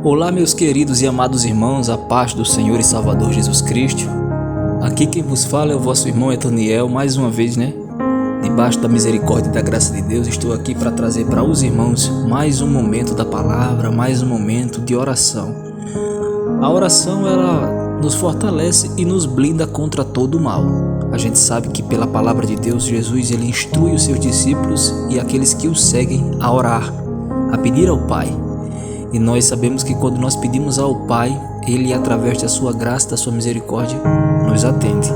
Olá, meus queridos e amados irmãos, a paz do Senhor e Salvador Jesus Cristo. Aqui quem vos fala é o vosso irmão Etaniel, mais uma vez, debaixo da misericórdia e da graça de Deus, estou aqui para trazer para os irmãos mais um momento da palavra, mais um momento de oração. A oração, ela nos fortalece e nos blinda contra todo o mal. A gente sabe que pela palavra de Deus, Jesus ele instrui os seus discípulos e aqueles que o seguem a orar, a pedir ao Pai. E nós sabemos que quando nós pedimos ao Pai, Ele, através da sua graça, da sua misericórdia, nos atende.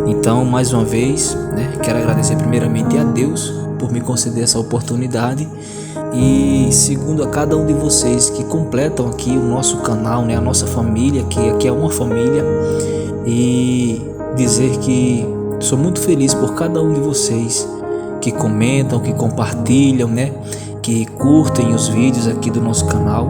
Então, mais uma vez, quero agradecer primeiramente a Deus por me conceder essa oportunidade e segundo a cada um de vocês que completam aqui o nosso canal, a nossa família, que aqui é uma família, e dizer que sou muito feliz por cada um de vocês que comentam, que compartilham, que curtem os vídeos aqui do nosso canal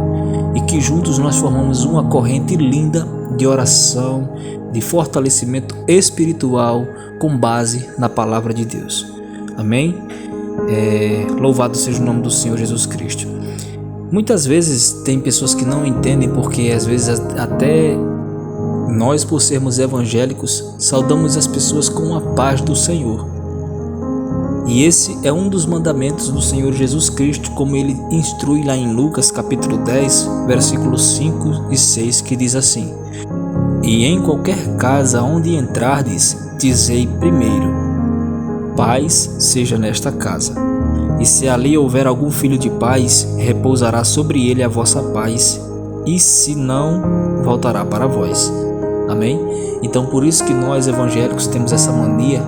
e que juntos nós formamos uma corrente linda de oração, de fortalecimento espiritual com base na palavra de Deus. Amém? Louvado seja o nome do Senhor Jesus Cristo. Muitas vezes tem pessoas que não entendem porque às vezes até nós, por sermos evangélicos, saudamos as pessoas com a paz do Senhor. E esse é um dos mandamentos do Senhor Jesus Cristo, como ele instrui lá em Lucas capítulo 10, versículos 5 e 6, que diz assim: E em qualquer casa onde entrardes, dizei primeiro, paz seja nesta casa. E se ali houver algum filho de paz, repousará sobre ele a vossa paz, e se não, voltará para vós. Amém? Então por isso que nós evangélicos temos essa mania,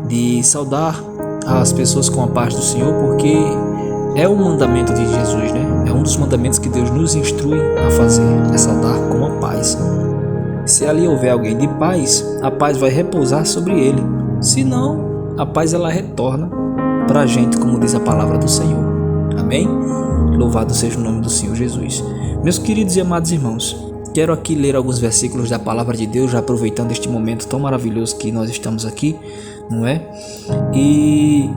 de saudar as pessoas com a paz do Senhor, porque é um mandamento de Jesus, É um dos mandamentos que Deus nos instrui a fazer, é saudar com a paz. Se ali houver alguém de paz, a paz vai repousar sobre ele. Se não, a paz ela retorna para a gente, como diz a palavra do Senhor. Amém? Louvado seja o nome do Senhor Jesus. Meus queridos e amados irmãos, quero aqui ler alguns versículos da palavra de Deus, já aproveitando este momento tão maravilhoso que nós estamos aqui, E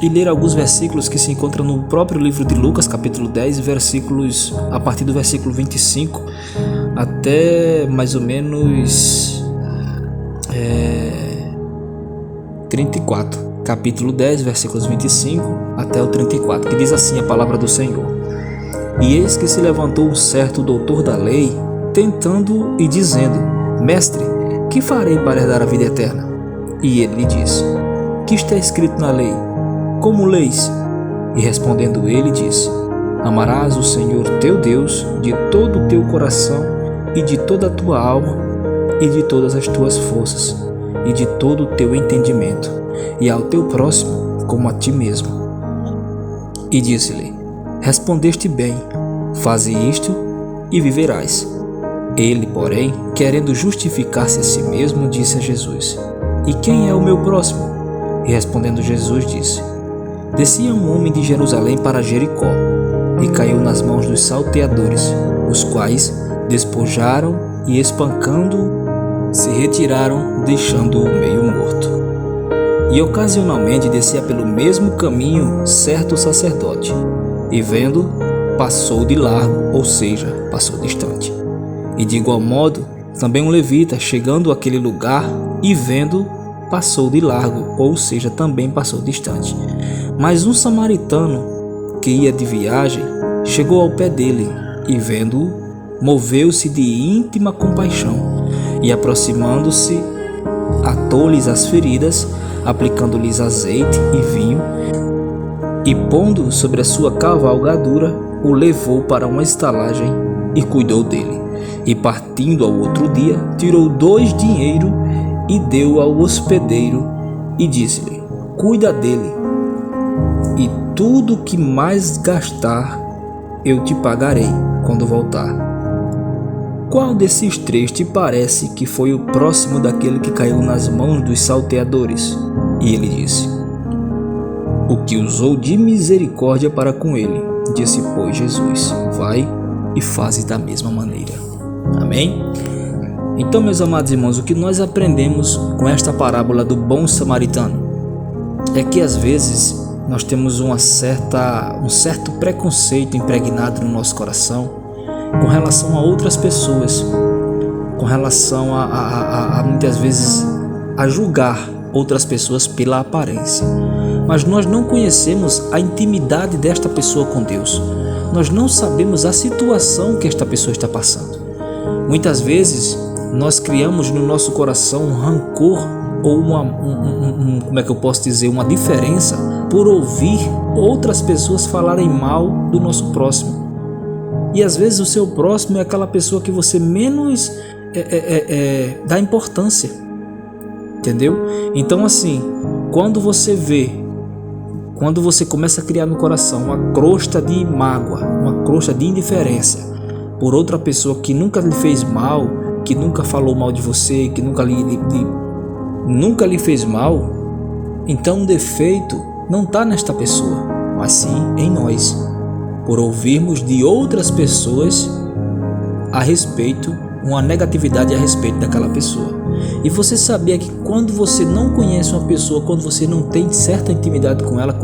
ler alguns versículos que se encontram no próprio livro de Lucas, capítulo 10, versículos a partir do versículo 25 até mais ou menos 34. Capítulo 10, versículos 25 até o 34, que diz assim a palavra do Senhor: E eis que se levantou um certo doutor da lei, tentando e dizendo: Mestre, que farei para herdar a vida eterna? E ele lhe disse: Que está escrito na lei? Como leis? E respondendo ele disse: Amarás o Senhor teu Deus de todo o teu coração e de toda a tua alma e de todas as tuas forças e de todo o teu entendimento, e ao teu próximo como a ti mesmo. E disse-lhe: Respondeste bem, faze isto e viverás. Ele, porém, querendo justificar-se a si mesmo, disse a Jesus: E quem é o meu próximo? E respondendo Jesus disse: Descia um homem de Jerusalém para Jericó, e caiu nas mãos dos salteadores, os quais despojaram e espancando-o, se retiraram, deixando-o meio morto. E ocasionalmente descia pelo mesmo caminho certo sacerdote, e vendo, passou de largo, ou seja, passou distante. E de igual modo, também um levita, chegando àquele lugar e vendo, passou de largo, ou seja, também passou distante. Mas um samaritano, que ia de viagem, chegou ao pé dele e vendo-o, moveu-se de íntima compaixão e aproximando-se, atou-lhes as feridas, aplicando-lhes azeite e vinho, e pondo sobre a sua cavalgadura, o levou para uma estalagem e cuidou dele. E partindo ao outro dia, tirou 2 dinheiros e deu ao hospedeiro e disse-lhe: Cuida dele, e tudo que mais gastar eu te pagarei quando voltar. Qual desses 3 te parece que foi o próximo daquele que caiu nas mãos dos salteadores? E ele disse: O que usou de misericórdia para com ele. Disse, pois, Jesus: Vai e faze da mesma maneira. Amém? Então, meus amados irmãos, o que nós aprendemos com esta parábola do bom samaritano é que às vezes nós temos um certo preconceito impregnado no nosso coração com relação a outras pessoas, com relação a muitas vezes a julgar outras pessoas pela aparência. Mas nós não conhecemos a intimidade desta pessoa com Deus. Nós não sabemos a situação que esta pessoa está passando. Muitas vezes nós criamos no nosso coração um rancor ou uma diferença por ouvir outras pessoas falarem mal do nosso próximo. E às vezes o seu próximo é aquela pessoa que você menos dá importância, entendeu? Então assim, quando você começa a criar no coração uma crosta de mágoa, uma crosta de indiferença por outra pessoa que nunca lhe fez mal, que nunca falou mal de você, que nunca lhe fez mal, então o defeito não está nesta pessoa, mas sim em nós, por ouvirmos de outras pessoas uma negatividade a respeito daquela pessoa. E você sabia que quando você não conhece uma pessoa, quando você não tem certa intimidade com ela,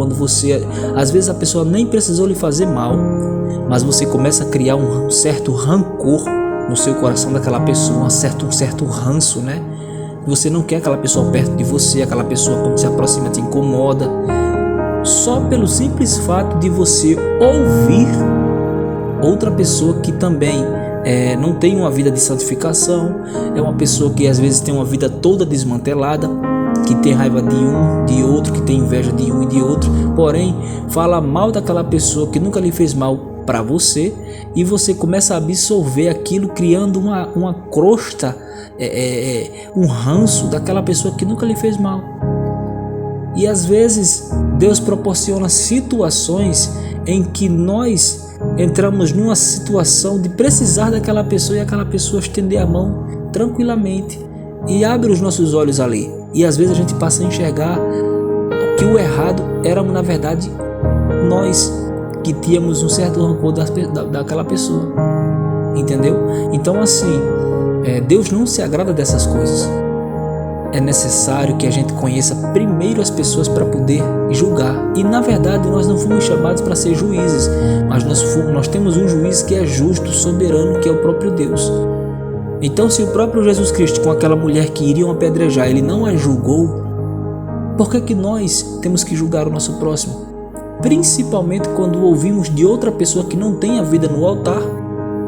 às vezes a pessoa nem precisou lhe fazer mal, mas você começa a criar um certo rancor no seu coração daquela pessoa, um certo ranço, né? Você não quer aquela pessoa perto de você, aquela pessoa quando se aproxima te incomoda, só pelo simples fato de você ouvir outra pessoa que também não tem uma vida de santificação, é uma pessoa que às vezes tem uma vida toda desmantelada, que tem raiva de um, de outro, que tem inveja de um e de outro, porém fala mal daquela pessoa que nunca lhe fez mal para você, e você começa a absorver aquilo, criando uma crosta, um ranço daquela pessoa que nunca lhe fez mal. E às vezes Deus proporciona situações em que nós entramos numa situação de precisar daquela pessoa, e aquela pessoa estender a mão tranquilamente e abre os nossos olhos ali, e às vezes a gente passa a enxergar que o errado éramos na verdade nós, que tínhamos um certo rancor daquela pessoa, entendeu? Então assim, Deus não se agrada dessas coisas. É necessário que a gente conheça primeiro as pessoas para poder julgar. E na verdade nós não fomos chamados para ser juízes, mas nós temos um juiz que é justo, soberano, que é o próprio Deus. Então se o próprio Jesus Cristo, com aquela mulher que iriam apedrejar, ele não a julgou, por que nós temos que julgar o nosso próximo? Principalmente quando ouvimos de outra pessoa que não tem a vida no altar,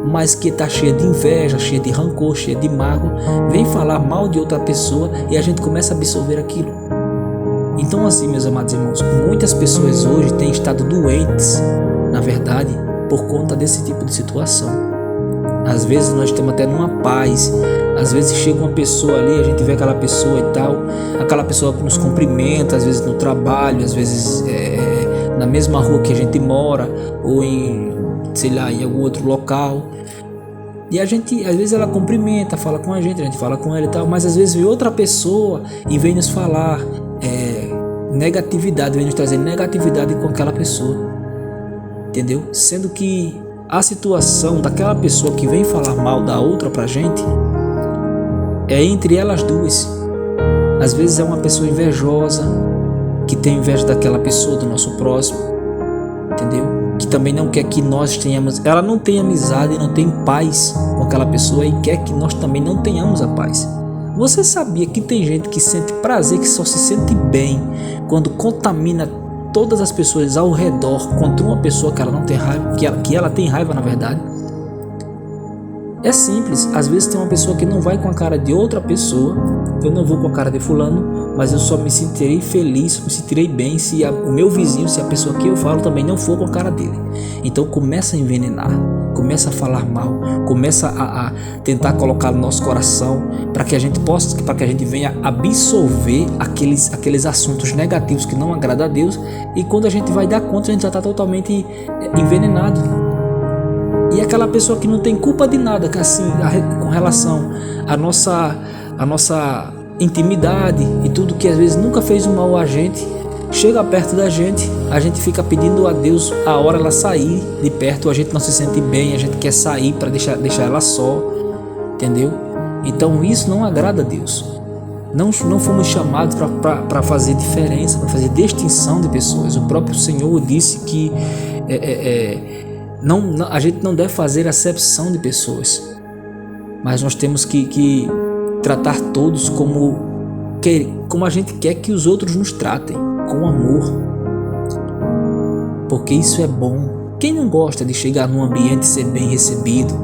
mas que está cheia de inveja, cheia de rancor, cheia de mágoa, vem falar mal de outra pessoa e a gente começa a absorver aquilo. Então assim, meus amados irmãos, muitas pessoas hoje têm estado doentes, na verdade, por conta desse tipo de situação. Às vezes nós estamos até numa paz, às vezes chega uma pessoa ali, a gente vê aquela pessoa e tal, aquela pessoa que nos cumprimenta, às vezes no trabalho, às vezes na mesma rua que a gente mora, ou em algum outro local. E a gente, às vezes ela cumprimenta, fala com a gente fala com ela e tal, mas às vezes vem outra pessoa e vem nos falar negatividade, vem nos trazer negatividade com aquela pessoa, entendeu? Sendo que a situação daquela pessoa que vem falar mal da outra pra gente é entre elas duas. Às vezes é uma pessoa invejosa, que tem inveja daquela pessoa, do nosso próximo, entendeu? Que também não quer que nós tenhamos, ela não tem amizade, não tem paz com aquela pessoa e quer que nós também não tenhamos a paz. Você sabia que tem gente que sente prazer, que só se sente bem quando contamina todas as pessoas ao redor contra uma pessoa que ela não tem raiva, que ela tem raiva na verdade? É simples, às vezes tem uma pessoa que não vai com a cara de outra pessoa, eu não vou com a cara de fulano, mas eu só me sentirei feliz, me sentirei bem se o meu vizinho, se a pessoa que eu falo também não for com a cara dele. Então começa a envenenar, começa a falar mal, começa a tentar colocar no nosso coração para que a gente possa, para que a gente venha absorver aqueles assuntos negativos que não agradam a Deus, e quando a gente vai dar conta a gente já está totalmente envenenado. E aquela pessoa que não tem culpa de nada, que assim, com relação à nossa intimidade e tudo, que às vezes nunca fez um mal a gente, chega perto da gente, a gente fica pedindo a Deus a hora ela sair de perto, a gente não se sente bem, a gente quer sair para deixar ela só, entendeu? Então isso não agrada a Deus. Não fomos chamados para fazer diferença, para fazer distinção de pessoas. O próprio Senhor disse que a gente não deve fazer acepção de pessoas, mas nós temos que tratar todos como a gente quer que os outros nos tratem, com amor, porque isso é bom. Quem não gosta de chegar num ambiente e ser bem recebido?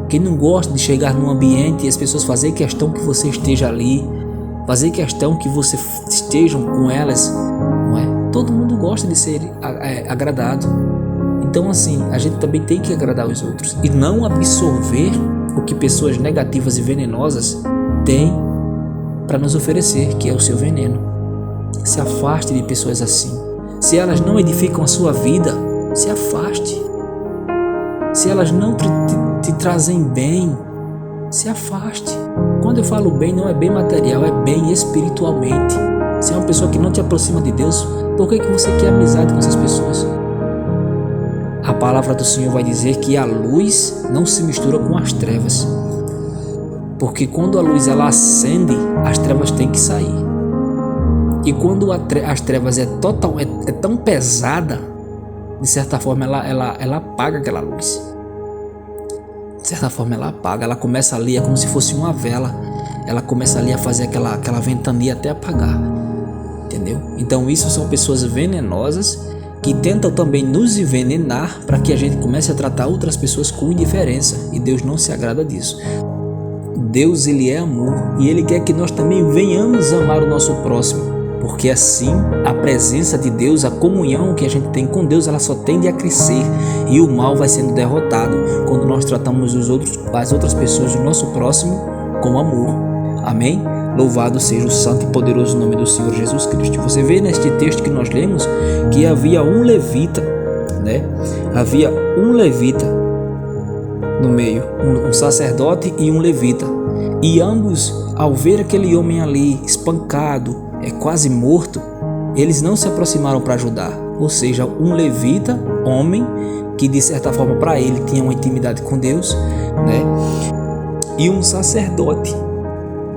Quem não gosta de chegar num ambiente e as pessoas fazer questão que você esteja ali, fazer questão que você estejam com elas, não é? Todo mundo gosta de ser agradado. Então assim, a gente também tem que agradar os outros e não absorver o que pessoas negativas e venenosas têm para nos oferecer, que é o seu veneno. Se afaste de pessoas assim. Se elas não edificam a sua vida, se afaste. Se elas não te trazem bem, se afaste. Quando eu falo bem, não é bem material, é bem espiritualmente. Se é uma pessoa que não te aproxima de Deus, por que você quer amizade com essas pessoas? A palavra do Senhor vai dizer que a luz não se mistura com as trevas, porque quando a luz ela acende, as trevas têm que sair. E quando as trevas é tão pesada, de certa forma ela apaga aquela luz. De certa forma ela apaga, ela começa ali, é como se fosse uma vela, ela começa ali a fazer aquela ventania até apagar, entendeu? Então isso são pessoas venenosas que tentam também nos envenenar para que a gente comece a tratar outras pessoas com indiferença, e Deus não se agrada disso. Deus, ele é amor, e ele quer que nós também venhamos amar o nosso próximo, porque assim a presença de Deus, a comunhão que a gente tem com Deus, ela só tende a crescer e o mal vai sendo derrotado quando nós tratamos as outras pessoas do nosso próximo com amor. Amém? Louvado seja o santo e poderoso nome do Senhor Jesus Cristo. Você vê neste texto que nós lemos que havia um levita, né? Havia um levita no meio, um sacerdote e um levita, e ambos, ao ver aquele homem ali espancado, quase morto, eles não se aproximaram para ajudar. Ou seja, um levita, homem, que de certa forma para ele tinha uma intimidade com Deus, né? E um sacerdote,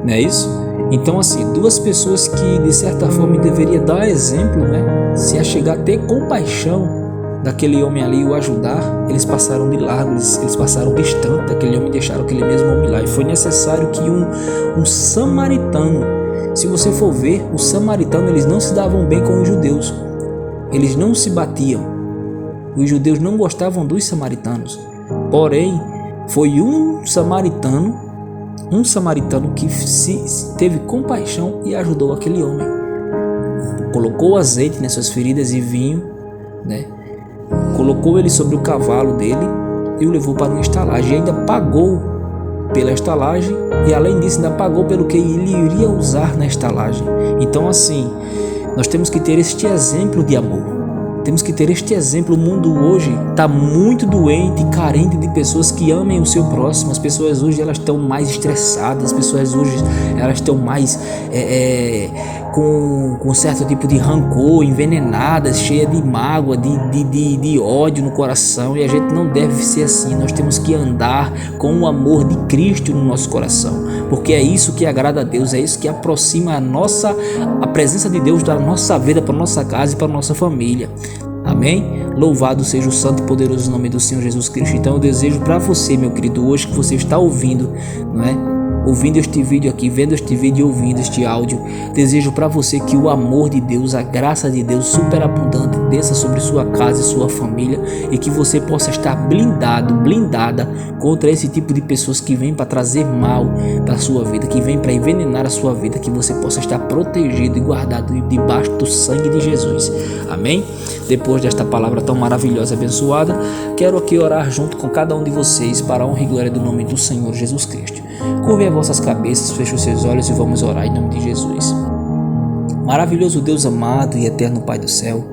não é isso? Então assim, duas pessoas que de certa forma deveria dar exemplo, né? Se a chegar a ter compaixão daquele homem ali e o ajudar, eles passaram de largo, eles passaram distante daquele homem e deixaram aquele mesmo homem lá. E foi necessário que um samaritano, se você for ver, os samaritanos eles não se davam bem com os judeus, eles não se batiam, os judeus não gostavam dos samaritanos, porém foi um samaritano que teve compaixão e ajudou aquele homem, colocou azeite nas suas feridas e vinho, né? Colocou ele sobre o cavalo dele e o levou para uma estalagem, e ainda pagou pela estalagem, e além disso ainda pagou pelo que ele iria usar na estalagem. Então assim, nós temos que ter este exemplo de amor, temos que ter este exemplo. O mundo hoje está muito doente e carente de pessoas que amem o seu próximo. As pessoas hoje elas estão mais estressadas, as pessoas hoje elas estão mais com certo tipo de rancor, envenenadas, cheias de mágoa, de ódio no coração, e a gente não deve ser assim. Nós temos que andar com o amor de Cristo no nosso coração, porque é isso que agrada a Deus, é isso que aproxima a presença de Deus da nossa vida para nossa casa e para nossa família. Amém? Louvado seja o santo e poderoso nome do Senhor Jesus Cristo. Então eu desejo para você, meu querido, hoje que você está ouvindo, não é? Ouvindo este vídeo aqui, vendo este vídeo e ouvindo este áudio, desejo para você que o amor de Deus, a graça de Deus superabundante desça sobre sua casa e sua família, e que você possa estar blindada contra esse tipo de pessoas que vêm para trazer mal para a sua vida, que vêm para envenenar a sua vida, que você possa estar protegido e guardado debaixo do sangue de Jesus. Amém? Depois desta palavra tão maravilhosa e abençoada, quero aqui orar junto com cada um de vocês para a honra e glória do nome do Senhor Jesus Cristo. Curve as vossas cabeças, feche os seus olhos e vamos orar em nome de Jesus. Maravilhoso Deus amado e eterno Pai do céu,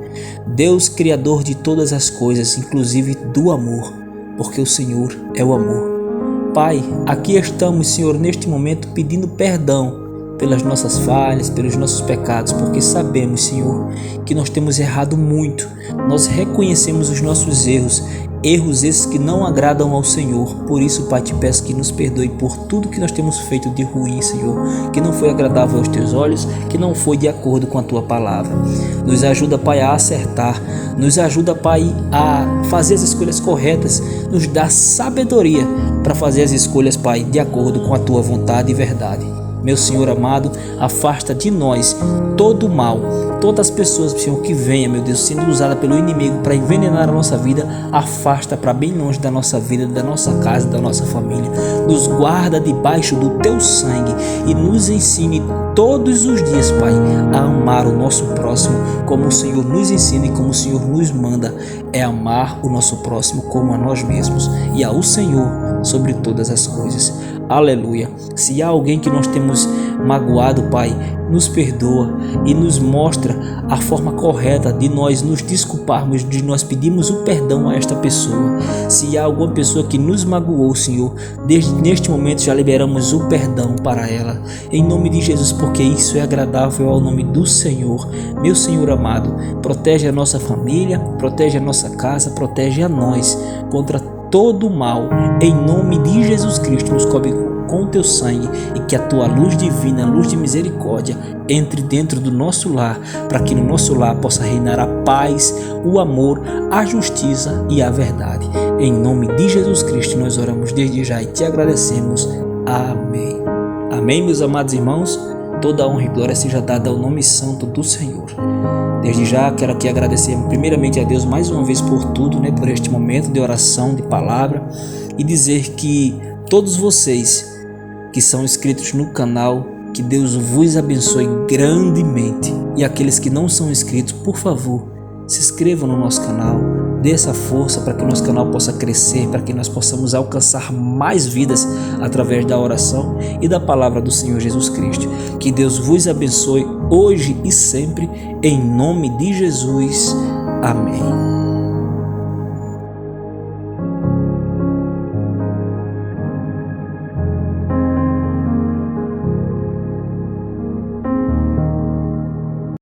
Deus criador de todas as coisas, inclusive do amor, porque o Senhor é o amor. Pai, aqui estamos, Senhor, neste momento pedindo perdão pelas nossas falhas, pelos nossos pecados, porque sabemos, Senhor, que nós temos errado muito. Nós reconhecemos os nossos erros Erros esses que não agradam ao Senhor. Por isso, Pai, te peço que nos perdoe por tudo que nós temos feito de ruim, Senhor, que não foi agradável aos teus olhos, que não foi de acordo com a tua palavra. Nos ajuda, Pai, a acertar. Nos ajuda, Pai, a fazer as escolhas corretas. Nos dá sabedoria para fazer as escolhas, Pai, de acordo com a tua vontade e verdade. Meu Senhor amado, afasta de nós todo o mal, todas as pessoas, Senhor, que venha, meu Deus, sendo usada pelo inimigo para envenenar a nossa vida, afasta para bem longe da nossa vida, da nossa casa, da nossa família. Nos guarda debaixo do teu sangue e nos ensine todos os dias, Pai, a amar o nosso próximo como o Senhor nos ensina e como o Senhor nos manda, é amar o nosso próximo como a nós mesmos e ao Senhor sobre todas as coisas. Aleluia. Se há alguém que nós temos magoado, Pai, nos perdoa e nos mostra a forma correta de nós nos desculparmos, de nós pedirmos o perdão a esta pessoa. Se há alguma pessoa que nos magoou, Senhor, desde neste momento já liberamos o perdão para ela, em nome de Jesus, porque isso é agradável ao nome do Senhor. Meu Senhor amado, protege a nossa família, protege a nossa casa, protege a nós contra todo o mal, em nome de Jesus Cristo. Nos cobre com o teu sangue e que a tua luz divina, luz de misericórdia, entre dentro do nosso lar, para que no nosso lar possa reinar a paz, o amor, a justiça e a verdade. Em nome de Jesus Cristo nós oramos desde já e te agradecemos. Amém. Amém, meus amados irmãos. Toda a honra e glória seja dada ao nome santo do Senhor. Desde já quero aqui agradecer primeiramente a Deus mais uma vez por tudo, por este momento de oração, de palavra, e dizer que todos vocês que são inscritos no canal, que Deus vos abençoe grandemente. E aqueles que não são inscritos, por favor, se inscrevam no nosso canal, dê essa força para que o nosso canal possa crescer, para que nós possamos alcançar mais vidas através da oração e da palavra do Senhor Jesus Cristo. Que Deus vos abençoe hoje e sempre, em nome de Jesus. Amém.